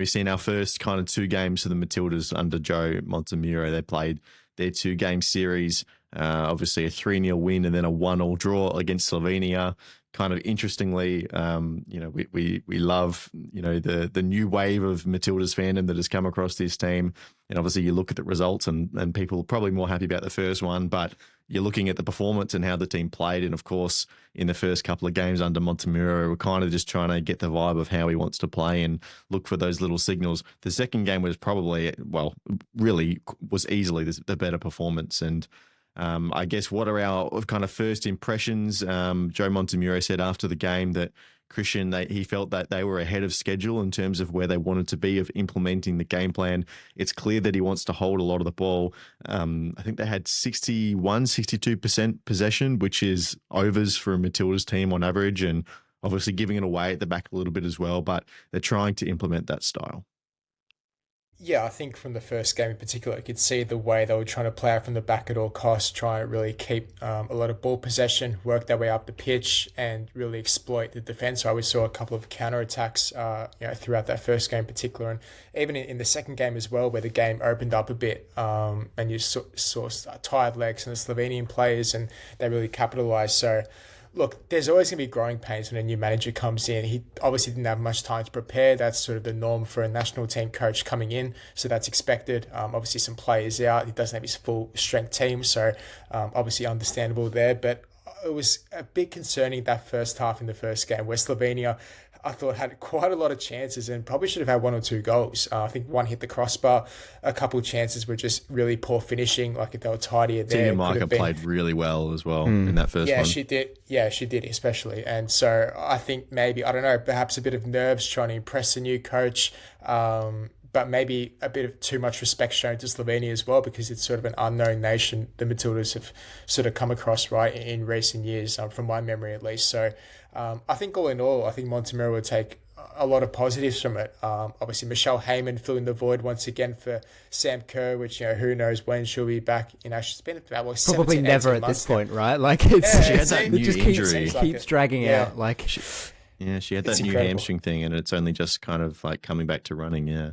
We've seen our first kind of 2 games for the Matildas under Joe Montemurro. They played their 2-game series, obviously a 3-0 win and then a 1-1 draw against Slovenia. Kind of interestingly, we love, the new wave of Matildas fandom that has come across this team. And obviously you look at the results and people are probably more happy about the first one, but you're looking at the performance and how the team played. And of course, in the first couple of games under Montemurro, we're kind of just trying to get the vibe of how he wants to play and look for those little signals. The second game was probably, really was easily the better performance. And I guess what are our kind of first impressions? Joe Montemurro said after the game that Christian, he felt that they were ahead of schedule in terms of where they wanted to be of implementing the game plan. It's clear that he wants to hold a lot of the ball. I think they had 62% possession, which is overs for a Matildas team on average, and obviously giving it away at the back a little bit as well, but they're trying to implement that style. Yeah, I think from the first game in particular, you could see the way they were trying to play out from the back at all costs, trying to really keep a lot of ball possession, work their way up the pitch, and really exploit the defence. So we saw a couple of counter-attacks throughout that first game in particular, and even in the second game as well, where the game opened up a bit, and you saw tired legs and the Slovenian players, and they really capitalised. So look, there's always going to be growing pains when a new manager comes in. He obviously didn't have much time to prepare. That's sort of the norm for a national team coach coming in, so that's expected. Obviously, some players out. He doesn't have his full strength team, so obviously understandable there. But it was a bit concerning that first half in the first game where Slovenia, I thought, had quite a lot of chances and probably should have had 1 or 2 goals. I think one hit the crossbar. A couple of chances were just really poor finishing. Like if they were tidier there. Tia Micah played really well as well in that first one. Yeah, she did. Yeah, she did especially. And so I think maybe, I don't know, perhaps a bit of nerves trying to impress a new coach. But maybe a bit of too much respect shown to Slovenia as well, because it's sort of an unknown nation the Matildas have sort of come across, right, in recent years, from my memory at least. So I think all in all, I think Montemurro will take a lot of positives from it. Obviously, Michelle Heyman filling the void once again for Sam Kerr, which, who knows when she'll be back. She's been about probably never at this point, right? Like she had that new injury. Keeps dragging out. Like she had that new hamstring thing, and it's only just kind of like coming back to running. Yeah.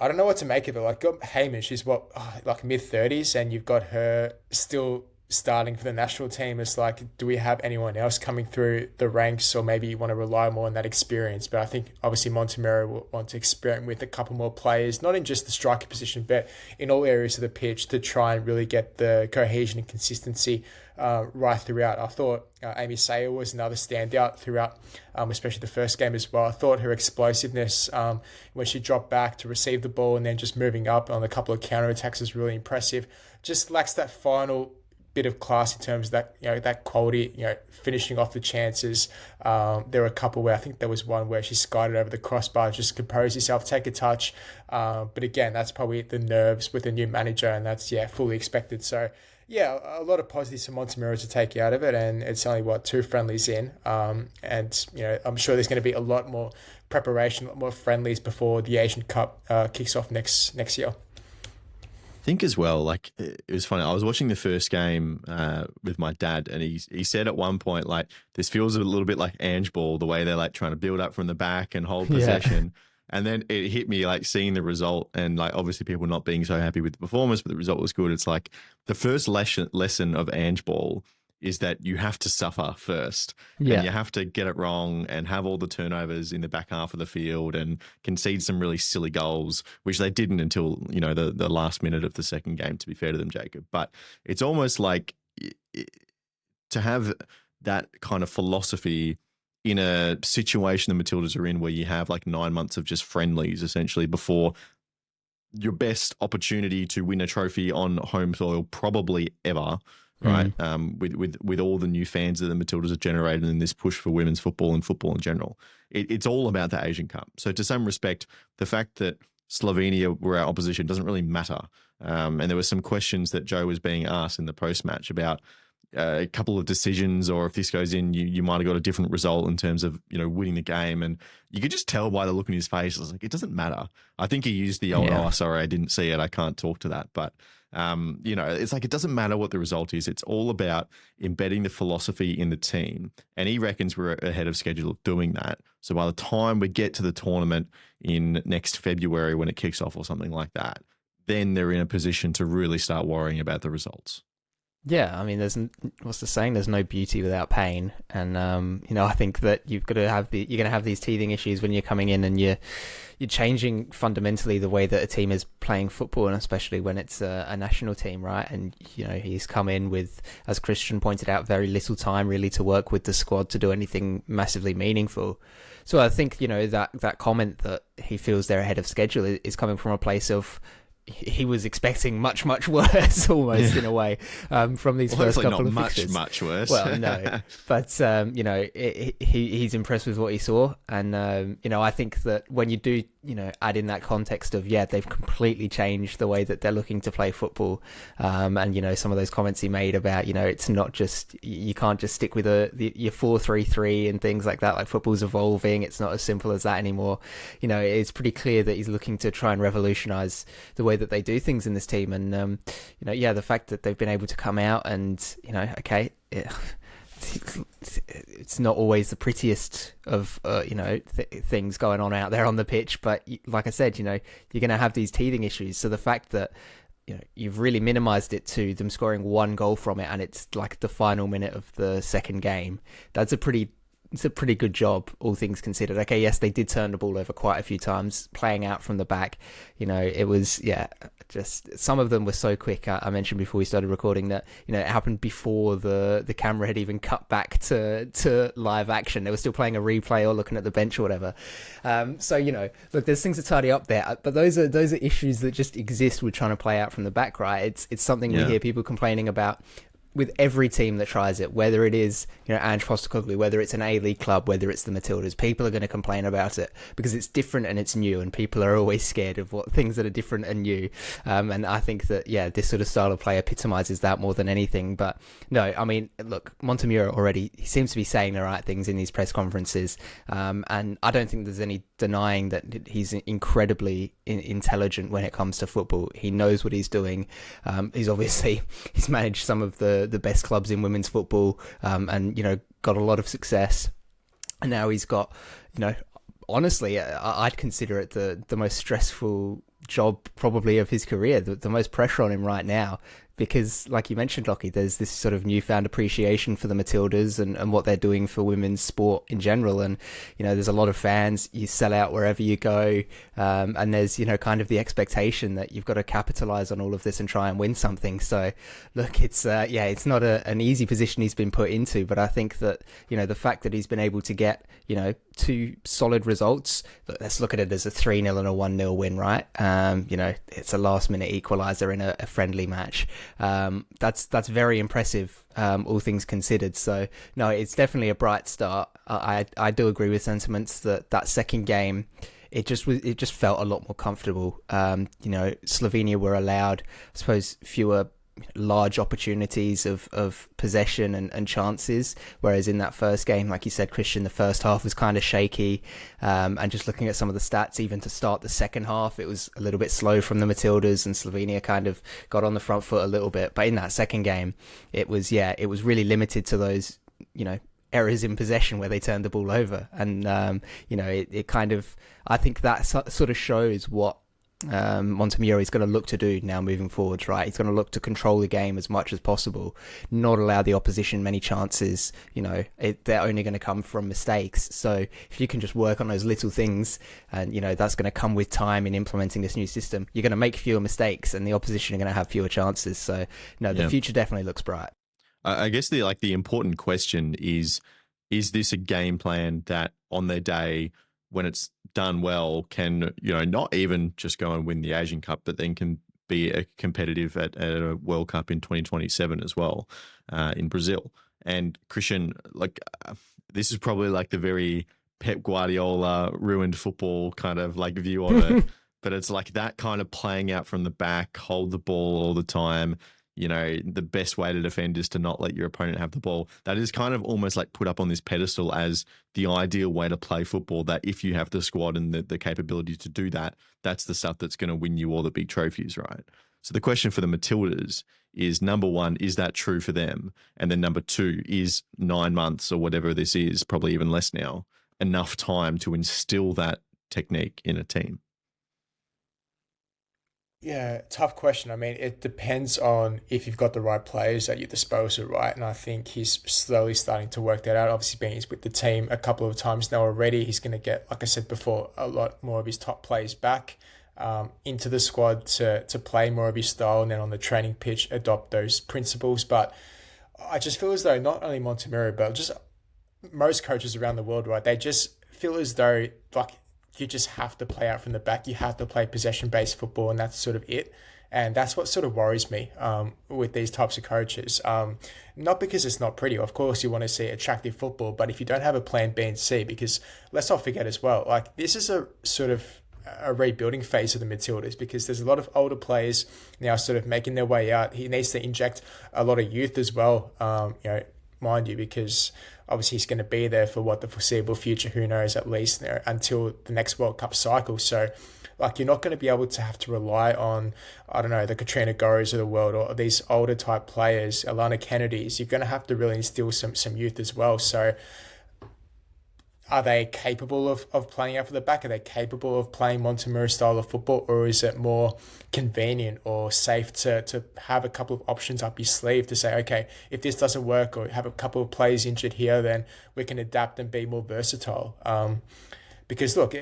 I don't know what to make of it. Like, got Heyman, she's like mid-30s, and you've got her still starting for the national team. It's like, do we have anyone else coming through the ranks, or maybe you want to rely more on that experience? But I think obviously Montemurro will want to experiment with a couple more players, not in just the striker position, but in all areas of the pitch, to try and really get the cohesion and consistency right throughout. I thought Amy Sayer was another standout throughout, especially the first game as well. I thought her explosiveness when she dropped back to receive the ball and then just moving up on a couple of counter-attacks was really impressive. Just lacks that final bit of class in terms of that, that quality, finishing off the chances. There were a couple where I think there was one where she skied it over the crossbar, just compose herself, take a touch. But again, that's probably the nerves with a new manager, and that's, fully expected. So, a lot of positives for Montemurro to take out of it, and it's only, 2 friendlies in. And, I'm sure there's going to be a lot more preparation, a lot more friendlies before the Asian Cup kicks off next year. I think as well, like, it was funny. I was watching the first game with my dad, and he said at one point, like, this feels a little bit like Ange ball, the way they're like trying to build up from the back and hold possession. And then it hit me, like, seeing the result, and like obviously people not being so happy with the performance, but the result was good. It's like the first lesson of Ange ball is that you have to suffer first, and you have to get it wrong and have all the turnovers in the back half of the field and concede some really silly goals, which they didn't until, the last minute of the second game, to be fair to them, Jacob. But it's almost like to have that kind of philosophy in a situation the Matildas are in, where you have like 9 months of just friendlies essentially before your best opportunity to win a trophy on home soil probably ever. Right, with all the new fans that the Matildas have generated in this push for women's football and football in general, it's all about the Asian Cup. So to some respect, the fact that Slovenia were our opposition doesn't really matter. And there were some questions that Joe was being asked in the post-match about, a couple of decisions, or if this goes in, you might have got a different result in terms of, winning the game. And you could just tell by the look in his face. I was like, it doesn't matter. I think he used the old, oh, sorry, I didn't see it, I can't talk to that. But, it's like, it doesn't matter what the result is. It's all about embedding the philosophy in the team. And he reckons we're ahead of schedule of doing that. So by the time we get to the tournament in next February, when it kicks off or something like that, then they're in a position to really start worrying about the results. Yeah, I mean, what's the saying? There's no beauty without pain, and I think that you're going to have these teething issues when you're coming in and you're changing fundamentally the way that a team is playing football, and especially when it's a national team, right? And he's come in with, as Christian pointed out, very little time really to work with the squad to do anything massively meaningful. So I think that comment that he feels they're ahead of schedule is coming from a place of, he was expecting much, much worse, almost in a way, from these first couple of fixtures. Much worse. Well, no, but he's impressed with what he saw, and I think that when you do, add in that context of they've completely changed the way that they're looking to play football, and some of those comments he made about it's not just, you can't just stick with your 4-3-3 and things like that. Like, football's evolving; it's not as simple as that anymore. It's pretty clear that he's looking to try and revolutionise the way that they do things in this team, and the fact that they've been able to come out and it's not always the prettiest of things going on out there on the pitch, but like I said, you're going to have these teething issues. So the fact that you've really minimized it to them scoring one goal from it, and it's like the final minute of the second game, it's a pretty good job, all things considered. Okay, yes, they did turn the ball over quite a few times, playing out from the back. It was, just some of them were so quick. I mentioned before we started recording that, it happened before the camera had even cut back to live action. They were still playing a replay or looking at the bench or whatever. Look, there's things to tidy up there, but those are issues that just exist with trying to play out from the back, right? It's something we hear people complaining about with every team that tries it, whether it is, Ange Postecoglou, whether it's an A-League club, whether it's the Matildas, people are going to complain about it because it's different and it's new, and people are always scared of things that are different and new. And I think that, this sort of style of play epitomizes that more than anything. But no, I mean, look, Montemurro already, he seems to be saying the right things in these press conferences. And I don't think there's any denying that he's incredibly intelligent when it comes to football. He knows what he's doing. He's managed some of the best clubs in women's football, and got a lot of success, and now he's got, honestly, I'd consider it the most stressful job probably of his career, the most pressure on him right now, because like you mentioned, Lockie, there's this sort of newfound appreciation for the Matildas and what they're doing for women's sport in general. And, there's a lot of fans, you sell out wherever you go. And there's, kind of the expectation that you've got to capitalize on all of this and try and win something. So look, it's not an easy position he's been put into, but I think that, the fact that he's been able to get, 2 solid results, let's look at it as a 3-0 and a 1-0 win, right? It's a last minute equalizer in a friendly match. That's very impressive, all things considered. So no, it's definitely a bright start. I do agree with sentiments that second game, it just felt a lot more comfortable. Slovenia were allowed, I suppose, fewer large opportunities of possession and chances, whereas in that first game, like you said, Christian, the first half was kind of shaky, and just looking at some of the stats, even to start the second half, it was a little bit slow from the Matildas, and Slovenia kind of got on the front foot a little bit. But in that second game, it was really limited to those errors in possession where they turned the ball over, and it kind of, I think that sort of shows what Montemurro is going to look to do now moving forwards, right? He's going to look to control the game as much as possible, not allow the opposition many chances. They're only going to come from mistakes. So if you can just work on those little things, and that's going to come with time in implementing this new system, you're going to make fewer mistakes, and the opposition are going to have fewer chances. So no, the future definitely looks bright. I guess the important question is this a game plan that on their day, when it's done well, can, not even just go and win the Asian Cup, but then can be a competitive at a World Cup in 2027 as well, in Brazil. And Christian, this is probably like the very Pep Guardiola ruined football kind of like view of it, but it's like that kind of playing out from the back, hold the ball all the time. the best way to defend is to not let your opponent have the ball. That is kind of almost like put up on this pedestal as the ideal way to play football, that if you have the squad and the capability to do that, that's the stuff that's going to win you all the big trophies, right? So the question for the Matildas is, number one, is that true for them? And then number two, is 9 months or whatever this is, probably even less now, enough time to instill that technique in a team? Yeah, tough question. I mean, it depends on if you've got the right players at your disposal, right? And I think he's slowly starting to work that out. Obviously, being with the team a couple of times now already, he's going to get, like I said before, a lot more of his top players back into the squad to play more of his style, and then on the training pitch, adopt those principles. But I just feel as though not only Montemurro, but just most coaches around the world, right? They just feel as though like you just have to play out from the back. You have to play possession-based football, and that's sort of it. And that's what sort of worries me with these types of coaches. Not because it's not pretty. Of course, you want to see attractive football, but if you don't have a plan B and C, because let's not forget as well, like this is a sort of a rebuilding phase of the Matildas, because there's a lot of older players now sort of making their way out. He needs to inject a lot of youth as well, mind you, because obviously he's going to be there for the foreseeable future, who knows, at least until the next World Cup cycle. So like you're not going to be able to have to rely on, I don't know, the Katrina Goros of the world or these older type players, Alana Kennedys. You're going to have to really instill some youth as well. So are they capable of playing out for the back? Are they capable of playing Montemurro style of football? Or is it more convenient or safe to have a couple of options up your sleeve to say, okay, if this doesn't work or have a couple of players injured here, then we can adapt and be more versatile? Because look,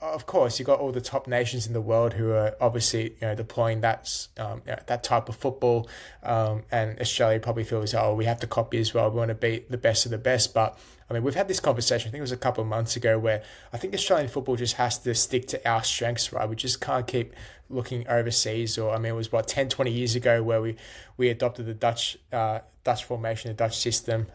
of course, you've got all the top nations in the world who are obviously deploying that type of football, and Australia probably feels, oh, we have to copy as well. We want to be the best of the best. But I mean, we've had this conversation, I think it was a couple of months ago, where I think Australian football just has to stick to our strengths, right? We just can't keep looking overseas. Or I mean, it was 10, 20 years ago where we adopted the Dutch formation, the Dutch system.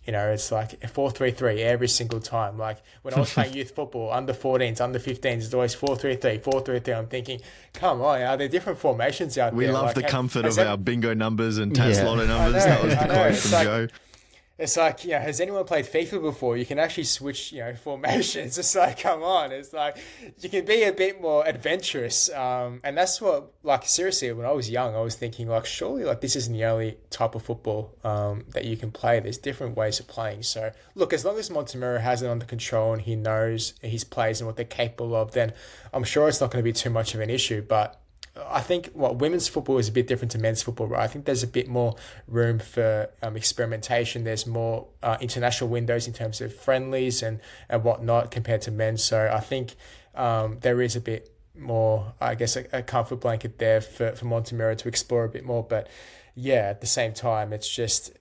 It's like 4-3-3 every single time. Like when I was playing youth football, under 14s, under 15s, it's always 4-3-3, 4-3-3. I'm thinking, come on, are there different formations out there? We love like, the comfort of our bingo numbers and Tats Lotto numbers. That was the quote from Joe. It's like, has anyone played FIFA before? You can actually switch, formations. It's like, come on. It's like, you can be a bit more adventurous. And that's what, like, seriously, when I was young, I was thinking, like, surely, like, this isn't the only type of football that you can play. There's different ways of playing. So, look, as long as Montemurro has it under control and he knows his plays and what they're capable of, then I'm sure it's not going to be too much of an issue. But I think women's football is a bit different to men's football, right? I think there's a bit more room for experimentation. There's more international windows in terms of friendlies and whatnot compared to men. So I think there is a bit more, I guess, a comfort blanket there for Montemurro to explore a bit more. But yeah, at the same time, it just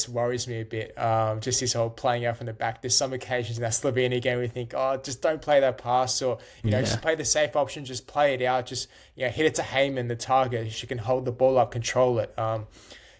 worries me a bit. Just this whole playing out from the back. There's some occasions in that Slovenia game where you think, oh, just don't play that pass, or just play the safe option, just play it out, just hit it to Heyman, the target. She can hold the ball up, control it.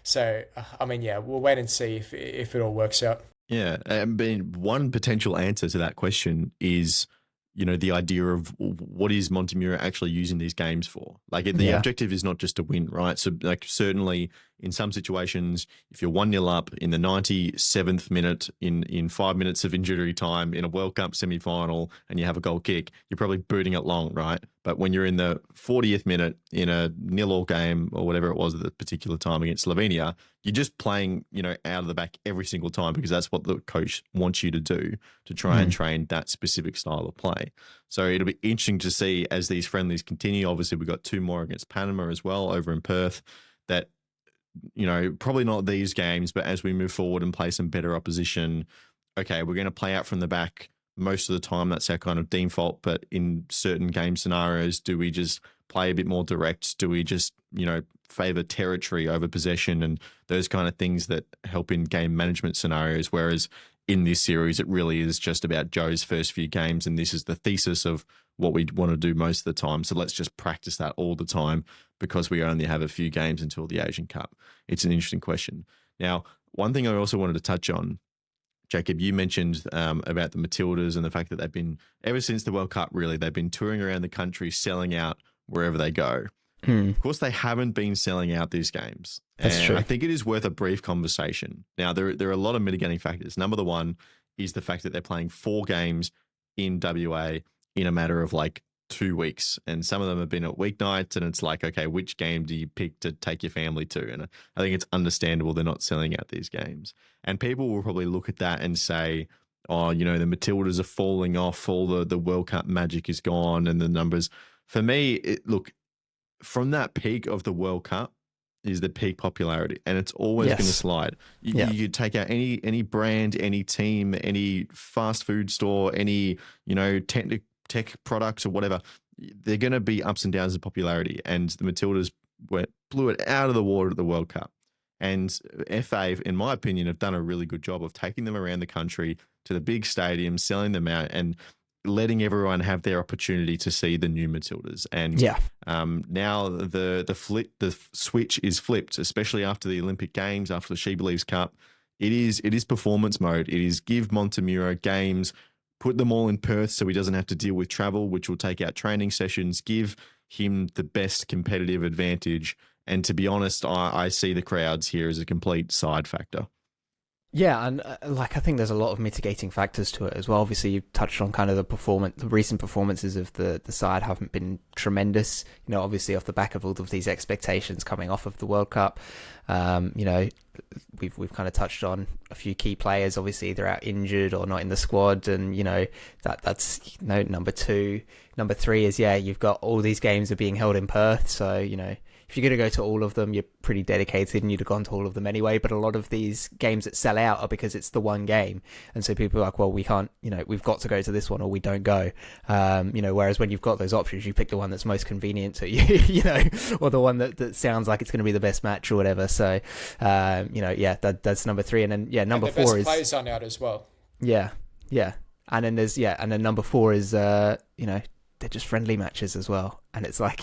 So I mean, we'll wait and see if it all works out. Yeah, I mean, one potential answer to that question is, the idea of what is Montemurro actually using these games for? Like the objective is not just to win, right? So like certainly in some situations, if you're 1-0 up in the 97th minute in 5 minutes of injury time in a World Cup semi-final and you have a goal kick, you're probably booting it long, right? But when you're in the 40th minute in a 0-0 game or whatever it was at the particular time against Slovenia, you're just playing, out of the back every single time because that's what the coach wants you to do to try and train that specific style of play. So it'll be interesting to see as these friendlies continue. Obviously, we've got 2 more against Panama as well over in Perth that, probably not these games, but as we move forward and play some better opposition, okay, we're going to play out from the back most of the time. That's our kind of default. But in certain game scenarios, do we just play a bit more direct? Do we just, favor territory over possession and those kind of things that help in game management scenarios? Whereas in this series, it really is just about Joe's first few games. And this is the thesis of what we want to do most of the time. So let's just practice that all the time because we only have a few games until the Asian Cup. It's an interesting question. Now, one thing I also wanted to touch on, Jacob, you mentioned about the Matildas and the fact that they've been, ever since the World Cup, really, they've been touring around the country, selling out wherever they go. Of course, they haven't been selling out these games. That's true. I think it is worth a brief conversation. Now, there are a lot of mitigating factors. Number one is the fact that they're playing 4 games in WA in a matter of like 2 weeks. And some of them have been at weeknights, and it's like, okay, which game do you pick to take your family to? And I think it's understandable they're not selling out these games. And people will probably look at that and say, oh, the Matildas are falling off, all the World Cup magic is gone, and the numbers. For me, look, from that peak of the World Cup is the peak popularity, and it's always going to slide. You could take out any brand, any team, any fast food store, any tech products or whatever. They're going to be ups and downs in popularity, and the Matildas blew it out of the water at the World Cup. And FA, in my opinion, have done a really good job of taking them around the country to the big stadiums, selling them out, and letting everyone have their opportunity to see the new Matildas. And now the switch is flipped, especially after the Olympic Games, after the She Believes Cup. It is performance mode. It is give Montemurro games, put them all in Perth so he doesn't have to deal with travel, which will take out training sessions, give him the best competitive advantage. And to be honest, I see the crowds here as a complete side factor. Yeah, and I think there's a lot of mitigating factors to it as well. Obviously, you touched on kind of the recent performances of the side haven't been tremendous. Obviously off the back of all of these expectations coming off of the World Cup. We've kind of touched on a few key players. Obviously, they're out injured or not in the squad, and that's number 2. Number 3 is you've got all these games are being held in Perth, so if you're going to go to all of them, you're pretty dedicated and you'd have gone to all of them anyway. But a lot of these games that sell out are because it's the one game. And so people are like, well, we can't, we've got to go to this one or we don't go. Whereas when you've got those options, you pick the one that's most convenient to you, or the one that sounds like it's going to be the best match or whatever. So, that's number 3. And then, number 4 is... players on out as well. Yeah. And then and then number 4 is, they're just friendly matches as well. And it's like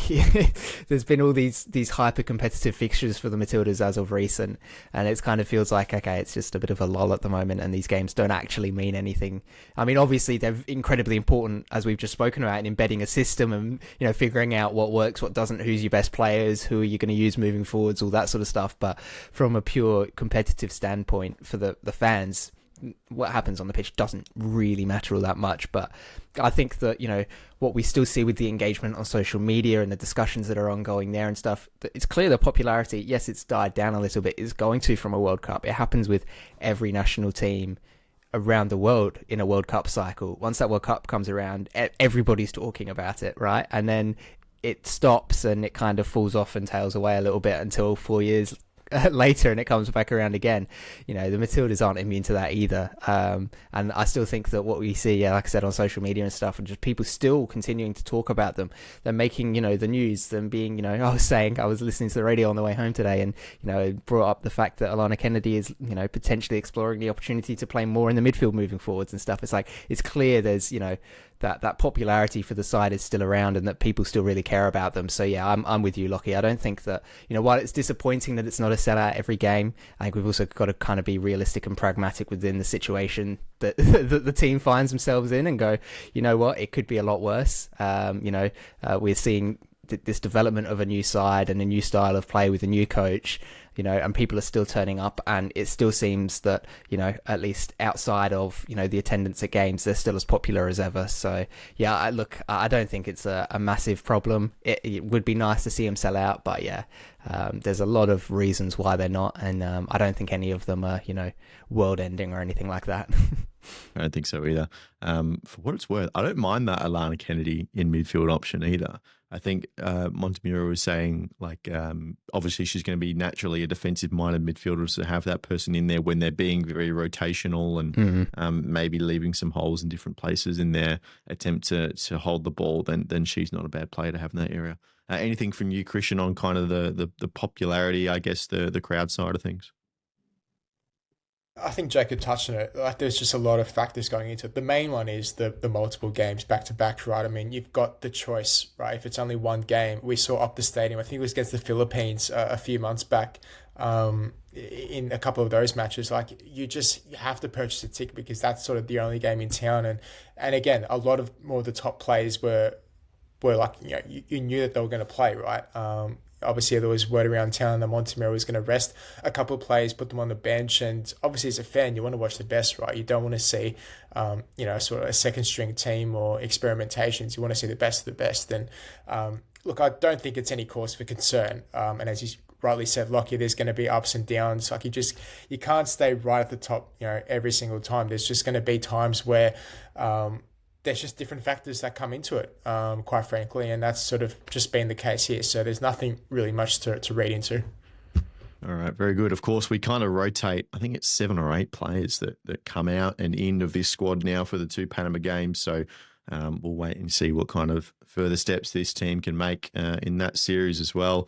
there's been all these hyper competitive fixtures for the Matildas as of recent, and it kind of feels like, okay, it's just a bit of a lull at the moment, and these games don't actually mean anything. I mean, obviously they're incredibly important, as we've just spoken about, in embedding a system and figuring out what works, what doesn't, who's your best players, who are you going to use moving forwards, all that sort of stuff. But from a pure competitive standpoint for the fans, what happens on the pitch doesn't really matter all that much. But I think that what we still see with the engagement on social media and the discussions that are ongoing there and stuff, it's clear the popularity, yes, it's died down a little bit, is going to from a World Cup. It happens with every national team around the world in a World Cup cycle. Once that World Cup comes around, everybody's talking about it, right? And then it stops and it kind of falls off and tails away a little bit until 4 years later, and it comes back around again. The Matildas aren't immune to that either, and I still think that what we see, like I said, on social media and stuff, and just people still continuing to talk about them, they're making the news, them being I was listening to the radio on the way home today, and it brought up the fact that Alana Kennedy is potentially exploring the opportunity to play more in the midfield moving forwards and stuff. It's like, it's clear there's that popularity for the side is still around, and that people still really care about them. So yeah, I'm with you, Lockie. I don't think that while it's disappointing that it's not a sellout every game, I think we've also got to kind of be realistic and pragmatic within the situation that the team finds themselves in, and go, what, it could be a lot worse. We're seeing this development of a new side and a new style of play with a new coach, and people are still turning up, and it still seems that, at least outside of, the attendance at games, they're still as popular as ever. So yeah, I don't think it's a massive problem. It would be nice to see them sell out, but yeah, there's a lot of reasons why they're not, and I don't think any of them are, world ending or anything like that. I don't think so either. For what it's worth, I don't mind that Alana Kennedy in midfield option either. I think Montemurro was saying, obviously she's going to be naturally a defensive-minded midfielder, so to have that person in there when they're being very rotational and maybe leaving some holes in different places in their attempt to hold the ball, then she's not a bad player to have in that area. Anything from you, Christian, on kind of the popularity, I guess, the crowd side of things? I think Jacob touched on it. There's just a lot of factors going into it. The main one is the multiple games back to back, right? I mean, you've got the choice, right? If it's only one game, we saw up the stadium, I think it was against the Philippines a few months back, in a couple of those matches. You have to purchase a ticket because that's sort of the only game in town. And again, a lot of more of the top players were were like, you knew that they were going to play, right? Obviously, there was word around town that Montemurro was going to rest a couple of players, put them on the bench. And obviously, as a fan, you want to watch the best, right? You don't want to see, sort of a second string team or experimentations. You want to see the best of the best. And look, I don't think it's any cause for concern. And as you rightly said, Lockie, there's going to be ups and downs. Like you can't stay right at the top, every single time. There's just going to be times where there's just different factors that come into it, quite frankly, and that's sort of just been the case here. So there's nothing really much to read into. All right, very good. Of course, we kind of rotate, I think it's 7 or 8 players that come out and in of this squad now for the 2 Panama games. So we'll wait and see what kind of further steps this team can make in that series as well.